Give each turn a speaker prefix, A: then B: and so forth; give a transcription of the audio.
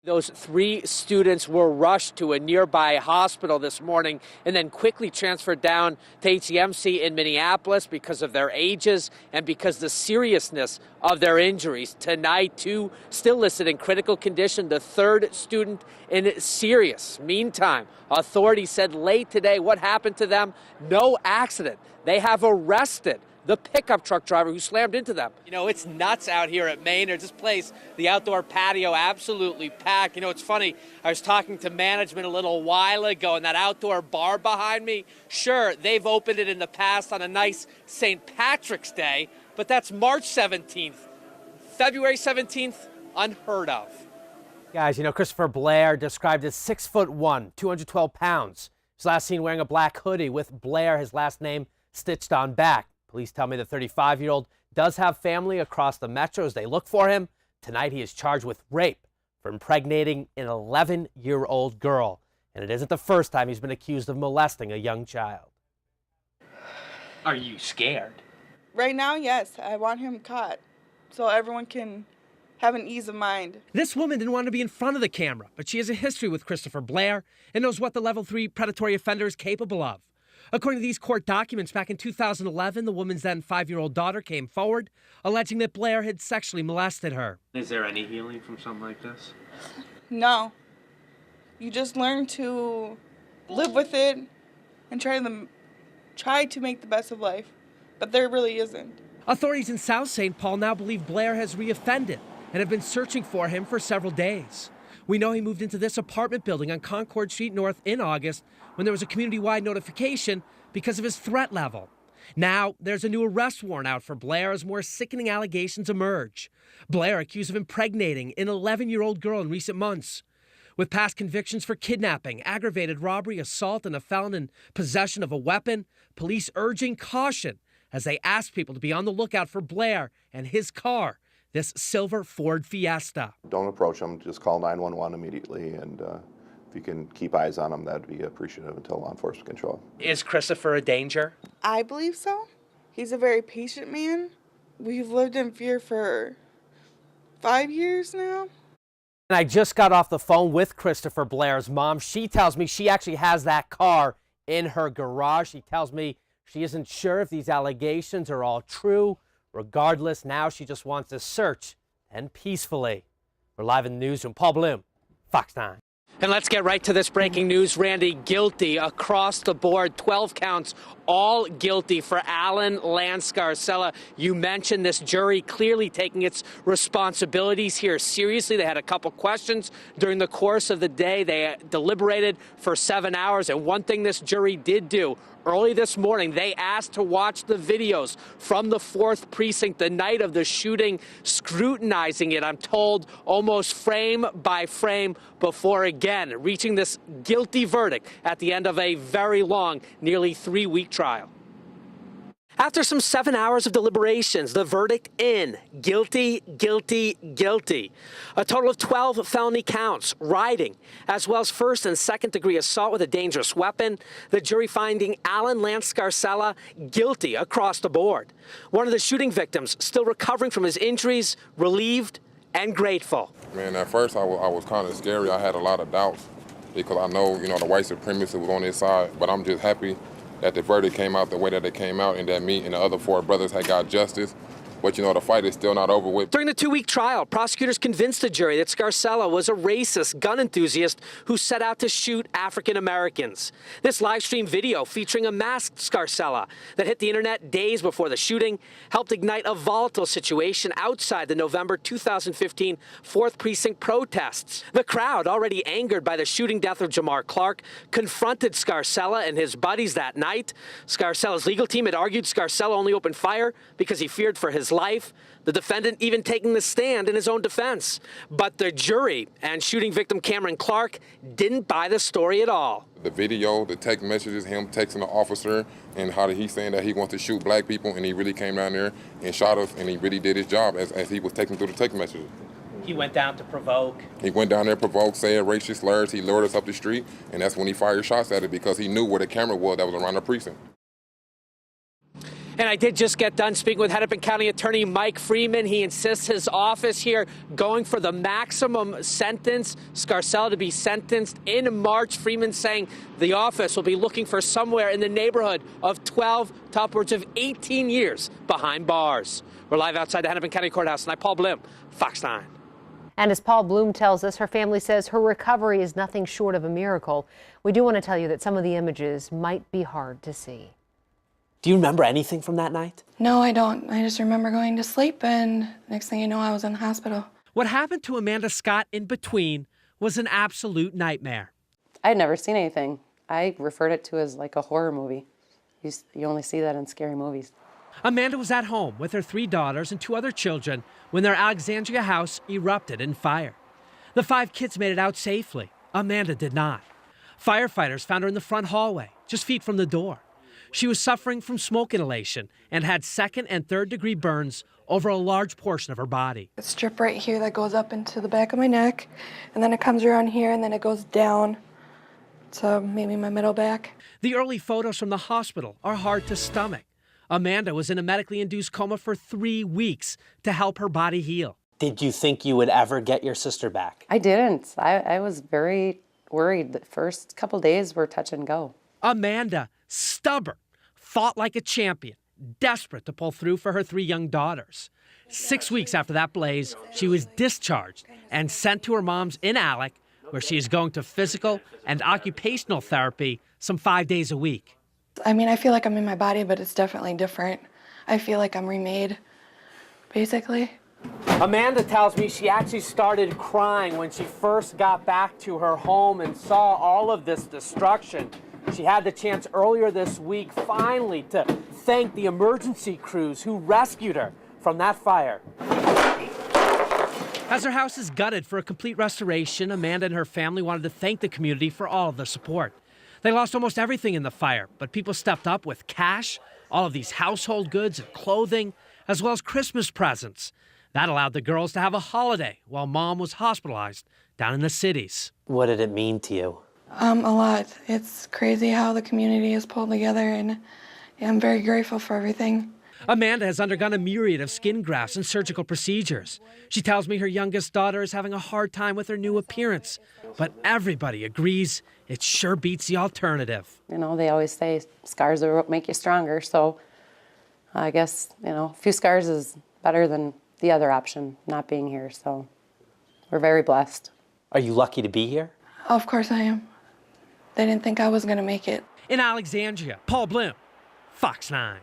A: Those 3 students were rushed to a nearby hospital this morning and then quickly transferred down to HCMC in Minneapolis because of their ages and because the seriousness of their injuries. Tonight, 2 still listed in critical condition, the 3rd student in serious. Meantime, authorities said late today what happened to them? No accident. They have arrested the pickup truck driver who slammed into them. You know, it's nuts out here at Maynard. This place, the outdoor patio, absolutely packed. You know, it's funny, I was talking to management a little while ago, and that outdoor bar behind me, sure, they've opened it in the past on a nice St. Patrick's Day, but that's March 17th. February 17th, unheard of.
B: Guys, you know, Christopher Blair, described as 6'1", 212 pounds. He's last seen wearing a black hoodie with Blair, his last name, stitched on back. Police tell me the 35-year-old does have family across the metro as they look for him. Tonight he is charged with rape for impregnating an 11-year-old girl. And it isn't the first time he's been accused of molesting a young child.
A: Are you scared?
C: Right now, yes. I want him caught so everyone can have an ease of mind.
B: This woman didn't want to be in front of the camera, but she has a history with Christopher Blair and knows what the level 3 predatory offender is capable of. According to these court documents, back in 2011, the woman's then 5-year-old daughter came forward, alleging that Blair had sexually molested her.
A: Is there any healing from something like this?
C: No. You just learn to live with it and try to make the best of life. But there really isn't.
B: Authorities in South St. Paul now believe Blair has reoffended and have been searching for him for several days. We know he moved into this apartment building on Concord Street North in August when there was a community-wide notification because of his threat level. Now, there's a new arrest warrant out for Blair as more sickening allegations emerge. Blair accused of impregnating an 11-year-old girl in recent months. With past convictions for kidnapping, aggravated robbery, assault, and a felon in possession of a weapon, police urging caution as they ask people to be on the lookout for Blair and his car, this silver Ford Fiesta.
D: Don't approach them, just call 911 immediately, and if you can keep eyes on them, that'd be appreciative until law enforcement can show up.
A: Is Christopher a danger?
C: I believe so. He's a very patient man. We've lived in fear for 5 years now.
B: And I just got off the phone with Christopher Blair's mom. She tells me she actually has that car in her garage. She tells me she isn't sure if these allegations are all true. Regardless, now she just wants to search and peacefully. We're live in the newsroom. Paul Blume, Fox 9.
A: And let's get right to this breaking news. Randy, guilty across the board, 12 counts, all guilty for Alan Scarsella. You mentioned this jury clearly taking its responsibilities here seriously. They had a couple questions during the course of the day. They deliberated for 7 hours. And one thing this jury did do early this morning, they asked to watch the videos from the 4th precinct the night of the shooting, scrutinizing it, I'm told, almost frame by frame before again reaching this guilty verdict at the end of a very long, nearly 3-week trial. After some 7 hours of deliberations, the verdict in: guilty, guilty, guilty. A total of 12 felony counts, rioting, as well as first and second degree assault with a dangerous weapon. The jury finding Alan Scarsella guilty across the board. One of the shooting victims still recovering from his injuries, relieved and grateful.
E: Man, at first I was kind of scary. I had a lot of doubts because I know, the white supremacy was on his side, but I'm just happy that the verdict came out the way that it came out and that me and the other 4 brothers had got justice. But, the fight is still not over with.
A: During the 2-week trial, prosecutors convinced the jury that Scarsella was a racist gun enthusiast who set out to shoot African Americans. This live stream video featuring a masked Scarsella that hit the internet days before the shooting helped ignite a volatile situation outside the November 2015 4th Precinct protests. The crowd, already angered by the shooting death of Jamar Clark, confronted Scarsella and his buddies that night. Scarsella's legal team had argued Scarsella only opened fire because he feared for his life, the defendant even taking the stand in his own defense. But the jury and shooting victim Cameron Clark didn't buy the story at all.
E: The video, the text messages, him texting the officer, and how he's saying that he wants to shoot black people, and he really came down there and shot us, and he really did his job as he was taking through the text messages.
A: He went down to provoke.
E: He went down there, provoked, said racist slurs. He lured us up the street, and that's when he fired shots at it because he knew where the camera was that was around the precinct.
A: And I did just get done speaking with Hennepin County Attorney Mike Freeman. He insists his office here going for the maximum sentence, Scarsella to be sentenced in March. Freeman saying the office will be looking for somewhere in the neighborhood of 12 to upwards of 18 years behind bars. We're live outside the Hennepin County Courthouse, and I'm Paul Blume, Fox 9.
F: And as Paul Blume tells us, her family says her recovery is nothing short of a miracle. We do want to tell you that some of the images might be hard to see.
A: Do you remember anything from that night?
G: No, I don't. I just remember going to sleep, and next thing you know, I was in the hospital.
B: What happened to Amanda Scott in between was an absolute nightmare.
H: I had never seen anything. I referred it to as like a horror movie. You only see that in scary movies.
B: Amanda was at home with her 3 daughters and 2 other children when their Alexandria house erupted in fire. The 5 kids made it out safely. Amanda did not. Firefighters found her in the front hallway, just feet from the door. She was suffering from smoke inhalation and had 2nd and 3rd degree burns over a large portion of her body.
G: A strip right here that goes up into the back of my neck, and then it comes around here, and then it goes down to maybe my middle back.
B: The early photos from the hospital are hard to stomach. Amanda was in a medically induced coma for 3 weeks to help her body heal.
A: Did you think you would ever get your sister back?
H: I didn't. I was very worried. The first couple days were touch and go.
B: Amanda, stubborn, fought like a champion, desperate to pull through for her 3 young daughters. 6 weeks after that blaze, she was discharged and sent to her mom's in Alec, where she is going to physical and occupational therapy some 5 days a week.
G: I mean, I feel like I'm in my body, but it's definitely different. I feel like I'm remade, basically.
A: Amanda tells me she actually started crying when she first got back to her home and saw all of this destruction. She had the chance earlier this week finally to thank the emergency crews who rescued her from that fire.
B: As her house is gutted for a complete restoration, Amanda and her family wanted to thank the community for all of the support. They lost almost everything in the fire, but people stepped up with cash, all of these household goods and clothing, as well as Christmas presents. That allowed the girls to have a holiday while Mom was hospitalized down in the cities.
A: What did it mean to you?
G: A lot. It's crazy how the community is pulled together, and I'm very grateful for everything.
B: Amanda has undergone a myriad of skin grafts and surgical procedures. She tells me her youngest daughter is having a hard time with her new appearance, but everybody agrees it sure beats the alternative.
H: You know, they always say scars are what make you stronger, so I guess, a few scars is better than the other option, not being here, so we're very blessed.
A: Are you lucky to be here?
G: Of course I am. They didn't think I was going to make it.
B: In Alexandria, Paul Blume, Fox 9.